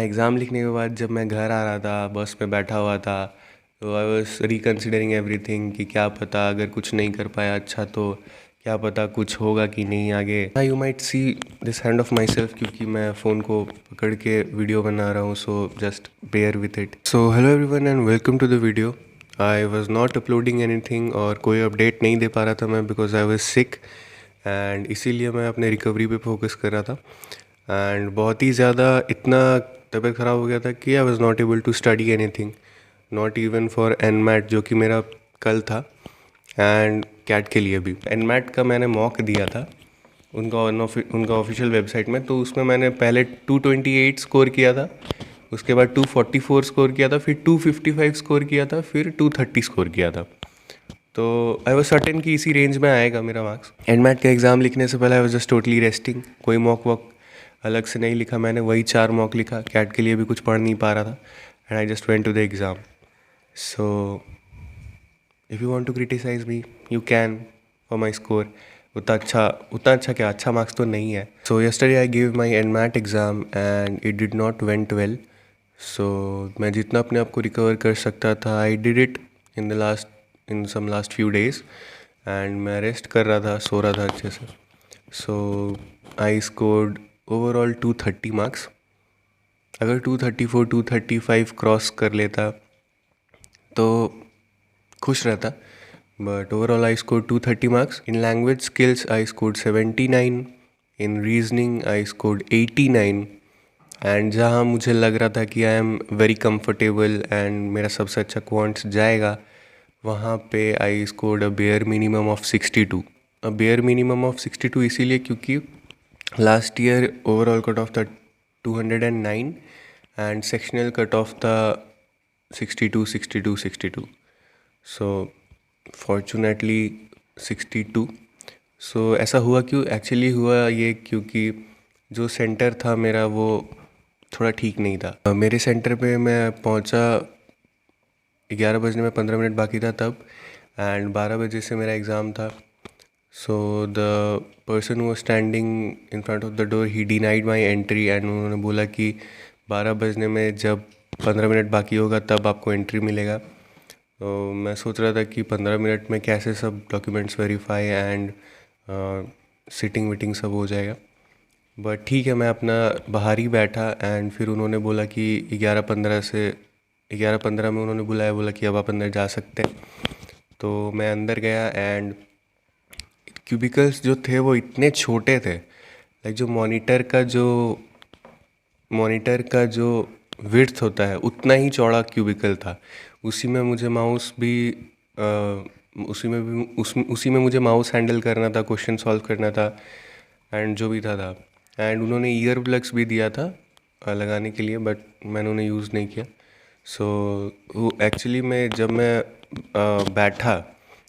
Exam लिखने के बाद जब मैं घर आ रहा था, बस में बैठा हुआ था, तो आई वॉज रिकन्सिडरिंग एवरीथिंग कि क्या पता अगर कुछ नहीं कर पाया अच्छा तो क्या पता कुछ होगा कि नहीं आगे। You might see this hand of my self, क्योंकि मैं फ़ोन को पकड़ के वीडियो बना रहा हूँ, so just bear with it. So hello everyone and welcome to the video. I was not uploading anything और कोई अपडेट नहीं दे पा रहा था मैं, because I was sick and इसीलिए मैं अपने रिकवरी पे फोकस कर रहा था। एंड बहुत ही ज़्यादा इतना तबीयत ख़राब हो गया था कि I was not able to study anything, not even for NMAT जो कि मेरा कल था, एंड कैट के लिए भी। एनमैट का मैंने मॉक दिया था उनका ऑफिशियल वेबसाइट में, तो उसमें मैंने पहले 228 स्कोर किया था, उसके बाद 244 स्कोर किया था, फिर 255 स्कोर किया था, फिर 230 स्कोर किया था। तो आई वॉज सर्टेन कि इसी रेंज में आएगा मेरा मार्क्स। एनमैट का एग्ज़ाम लिखने से पहले I was just totally resting, कोई मॉक वॉक अलग से नहीं लिखा मैंने, वही 4 मॉक लिखा। कैट के लिए भी कुछ पढ़ नहीं पा रहा था and I just went to the exam. So if you want to criticise me you can for my score. उतना अच्छा क्या, अच्छा मार्क्स तो नहीं है। So yesterday I give my NMAT exam and it did not went well. So मैं जितना अपने आप को रिकवर कर सकता था I did it in some last few days, and मैं रेस्ट कर रहा था, सो रहा था अच्छे से। सो आई स्कोर्ड ओवरऑल 230 मार्क्स। अगर 234 235 क्रॉस कर लेता तो खुश रहता, but overall I score 230 marks. In language skills I scored 79, in reasoning I scored 89, and जहाँ मुझे लग रहा था कि I am very comfortable and मेरा सबसे अच्छा क्वांट्स जाएगा, वहाँ पे I scored a bare minimum of 62। A bare minimum of 62 इसीलिए क्योंकि last year overall cut off था 209 एंड सेक्शनल कट ऑफ था 62 62 62। सो फॉर्चुनेटली 62। सो ऐसा हुआ क्यों, एक्चुअली हुआ ये क्योंकि जो सेंटर था मेरा वो थोड़ा ठीक नहीं था। मेरे सेंटर पे मैं पहुंचा 11 बजने में 15 मिनट बाकी था तब, एंड 12 बजे से मेरा एग्ज़ाम था। सो द पर्सन वो standing in front of the door he denied my entry, and उन्होंने बोला कि 12 बजने में जब 15 मिनट बाकी होगा तब आपको एंट्री मिलेगा। तो मैं सोच रहा था कि 15 मिनट में कैसे सब डॉक्यूमेंट्स वेरीफाई एंड सिटिंग विटिंग सब हो जाएगा, बट ठीक है, मैं अपना बाहर ही बैठा। एंड फिर उन्होंने बोला कि 11:15 में उन्होंने बोला कि अब आप अंदर जा सकते हैं। तो मैं अंदर गया एंड क्यूबिकल्स जो थे वो इतने छोटे थे, लाइक जो मॉनिटर का जो विड्थ होता है उतना ही चौड़ा क्यूबिकल था। उसी में मुझे माउस भी उसी में मुझे माउस हैंडल करना था, क्वेश्चन सॉल्व करना था, एंड जो भी था। एंड उन्होंने ईयर प्लग्स भी दिया था लगाने के लिए, बट मैंने उन्हें यूज़ नहीं किया। सो एक्चुअली जब मैं बैठा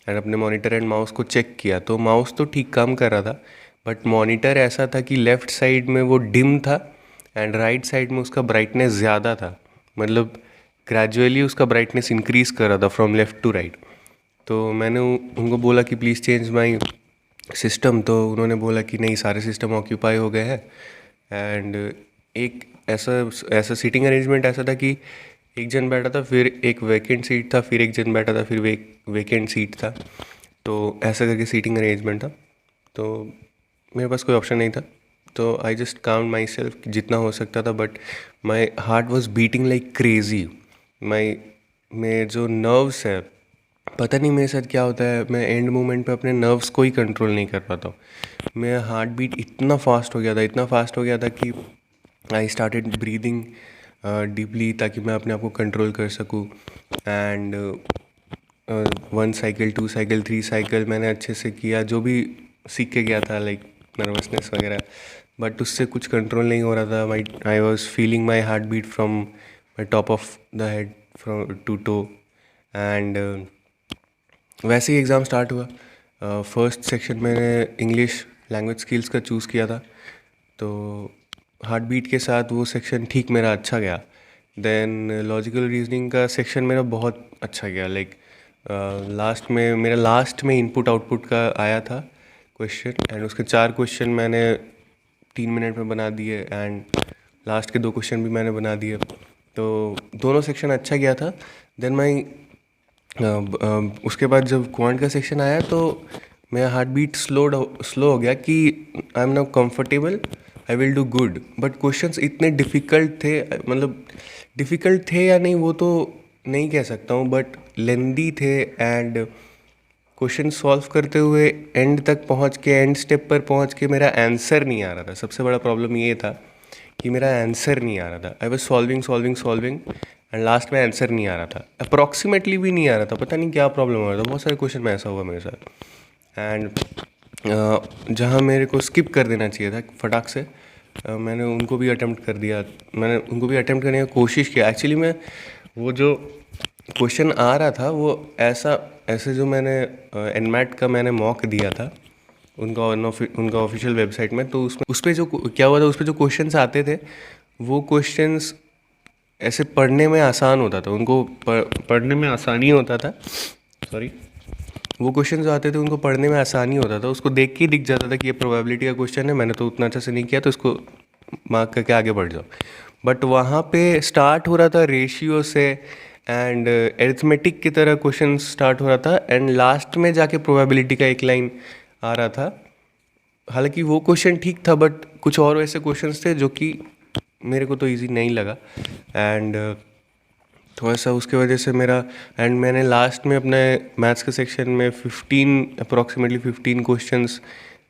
एंड अपने मॉनिटर एंड माउस को चेक किया तो माउस तो ठीक काम कर रहा था, बट मॉनिटर ऐसा था कि लेफ़्ट साइड में वो डिम था एंड राइट साइड में उसका ब्राइटनेस ज़्यादा था, मतलब ग्रेजुअली उसका ब्राइटनेस इंक्रीज़ कर रहा था फ्रॉम लेफ़्ट टू राइट। तो मैंने उनको बोला कि प्लीज़ चेंज माई सिस्टम, तो उन्होंने बोला कि नहीं, सारे सिस्टम ऑक्यूपाई हो गए हैं। एंड एक ऐसा सीटिंग अरेंजमेंट ऐसा था कि एक जन बैठा था, फिर एक वैकेंट सीट था, फिर एक जन बैठा था, फिर वैकेंट सीट था। तो ऐसा करके सीटिंग अरेंजमेंट था, तो मेरे पास कोई ऑप्शन नहीं था। तो I just count my self जितना हो सकता था, but my heart was beating like crazy. मेरे जो नर्व्स है, पता नहीं मेरे साथ क्या होता है, मैं एंड मोमेंट पे अपने नर्व्स को ही कंट्रोल नहीं कर पाता हूँ। मेरा हार्ट बीट इतना फास्ट हो गया था कि आई स्टार्टेड ब्रीदिंग डीपली ताकि मैं अपने आप को कंट्रोल कर सकूँ। एंड 1 साइकिल 2 साइकिल 3 साइकिल मैंने अच्छे से किया, जो भी सीख के गया था, लाइक नर्वसनेस वगैरह, बट उससे कुछ कंट्रोल नहीं हो रहा था। I was feeling my heart beat from my top of the head from to toe. And वैसे ही एग्ज़ाम स्टार्ट हुआ। फर्स्ट सेक्शन मैंने इंग्लिश लैंग्वेज स्किल्स का चूज़ किया था, तो हार्ट बीट के साथ वो सेक्शन ठीक मेरा अच्छा गया। देन लॉजिकल रीजनिंग का सेक्शन मेरा बहुत अच्छा गया, लाइक लास्ट में इनपुट आउटपुट का आया था क्वेश्चन, एंड उसके 4 क्वेश्चन मैंने 3 मिनट में बना दिए, एंड लास्ट के 2 क्वेश्चन भी मैंने बना दिए, तो दोनों सेक्शन अच्छा गया था। देन माई उसके बाद जब क्वांट का सेक्शन आया तो मेरा हार्ट बीट स्लो हो गया कि I am now comfortable, I will do good. But questions इतने डिफ़िकल्ट थे, मतलब डिफ़िकल्ट थे या नहीं वो तो नहीं कह सकता हूँ, बट लेंदी थे। एंड क्वेश्चन सॉल्व करते हुए एंड तक पहुँच के, एंड स्टेप पर पहुँच के मेरा आंसर नहीं आ रहा था। सबसे बड़ा प्रॉब्लम ये था कि मेरा आंसर नहीं आ रहा था। I was solving and last में आंसर नहीं आ रहा था, अप्रॉक्सीमेटली भी नहीं आ रहा था। पता नहीं क्या प्रॉब्लम हो रहा था, बहुत सारे क्वेश्चन में ऐसा हुआ मेरे साथ। एंड जहाँ मेरे को स्किप कर देना चाहिए था फटाक से, मैंने उनको भी अटेम्प्ट कर दिया। मैंने उनको भी अटेम्प्ट करने की कोशिश किया। एक्चुअली मैं वो जो क्वेश्चन आ रहा था वो ऐसे जो मैंने एनमैट का मैंने मॉक दिया था उनका ऑफिशियल वेबसाइट में, तो उसमें उस पर जो क्या हुआ था, उस पर जो क्वेश्चंस आते थे वो क्वेश्चंस ऐसे पढ़ने में आसान होता था, उनको पढ़ने में आसानी होता था। सॉरी, वो क्वेश्चन जो आते थे उनको पढ़ने में आसानी होता था, उसको देख के ही दिख जाता था कि ये प्रोबेबिलिटी का क्वेश्चन है, मैंने तो उतना अच्छा से नहीं किया तो इसको मार्क करके आगे बढ़ जाओ। बट वहाँ पे स्टार्ट हो रहा था रेशियो से एंड एरिथमेटिक की तरह क्वेश्चन स्टार्ट हो रहा था, एंड लास्ट में जाके प्रोबेबिलिटी का एक लाइन आ रहा था। हालांकि वो क्वेश्चन ठीक था, बट कुछ और ऐसे क्वेश्चंस थे जो कि मेरे को तो इजी नहीं लगा। एंड थोड़ा सा उसके वजह से मेरा, एंड मैंने लास्ट में अपने मैथ्स के सेक्शन में अप्रॉक्सीमेटली 15 क्वेश्चंस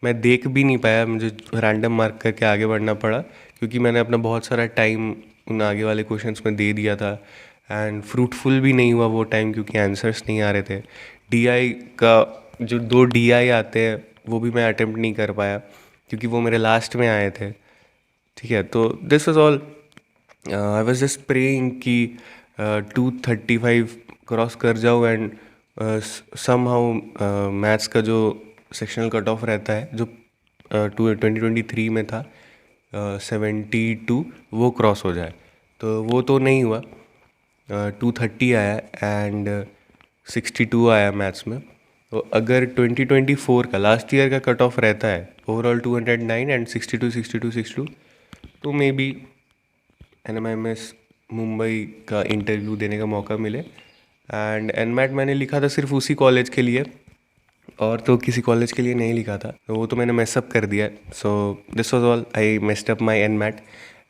मैं देख भी नहीं पाया, मुझे रैंडम मार्क करके आगे बढ़ना पड़ा क्योंकि मैंने अपना बहुत सारा टाइम उन आगे वाले क्वेश्चंस में दे दिया था। एंड फ्रूटफुल भी नहीं हुआ वो टाइम क्योंकि आंसर्स नहीं आ रहे थे। डीआई का जो 2 डीआई आते हैं वो भी मैं अटेम्प्ट नहीं कर पाया क्योंकि वो मेरे लास्ट में आए थे। ठीक है, तो this was all. I was just praying कि 235 क्रॉस कर जाऊँ एंड समहाउ मैथ्स का जो सेक्शनल कट ऑफ रहता है जो 2023 में था 72, वो क्रॉस हो जाए। तो वो तो नहीं हुआ, 230 आया एंड 62 आया मैथ्स में। तो अगर 2024 का लास्ट ईयर का कट ऑफ रहता है ओवरऑल 209 एंड 62 तो मे बी NMIMS मुंबई का इंटरव्यू देने का मौका मिले। एंड एनमैट मैंने लिखा था सिर्फ उसी कॉलेज के लिए, और तो किसी कॉलेज के लिए नहीं लिखा था, तो वो तो मैंने मेसअप कर दिया। So this was all, I messed up my NMAT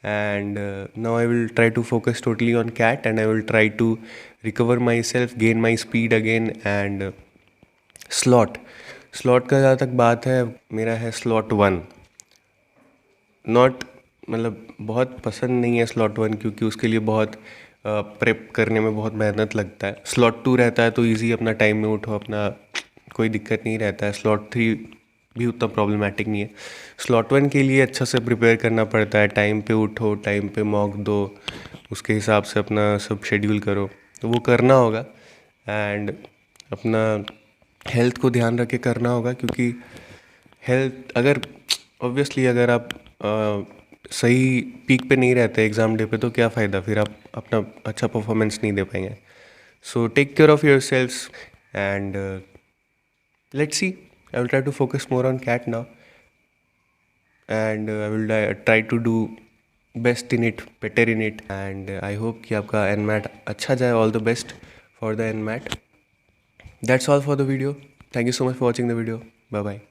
and now I will try to focus totally on CAT and I will try to recover my self, gain my speed again. And slot का जहाँ तक बात है, मेरा है slot 1। Not मतलब बहुत पसंद नहीं है स्लॉट 1 क्योंकि उसके लिए बहुत प्रेप करने में बहुत मेहनत लगता है। स्लॉट 2 रहता है तो इजी, अपना टाइम में उठो, अपना कोई दिक्कत नहीं रहता है। स्लॉट 3 भी उतना प्रॉब्लमेटिक नहीं है। स्लॉट 1 के लिए अच्छा से प्रिपेयर करना पड़ता है, टाइम पे उठो, टाइम पे मॉक दो, उसके हिसाब से अपना सब शेड्यूल करो, तो वो करना होगा। एंड अपना हेल्थ को ध्यान रख के करना होगा क्योंकि हेल्थ अगर ऑब्वियसली अगर आप सही पीक पे नहीं रहते एग्ज़ाम डे पे तो क्या फ़ायदा, फिर आप अपना अच्छा परफॉर्मेंस नहीं दे पाएंगे। So take care of your self and let's see. I will try to focus more on cat now, and I will try to do best in it, better in it, and I hope कि आपका NMAT अच्छा जाए. All the best for the NMAT. That's all for the video. Thank you so much for watching the video. Bye bye.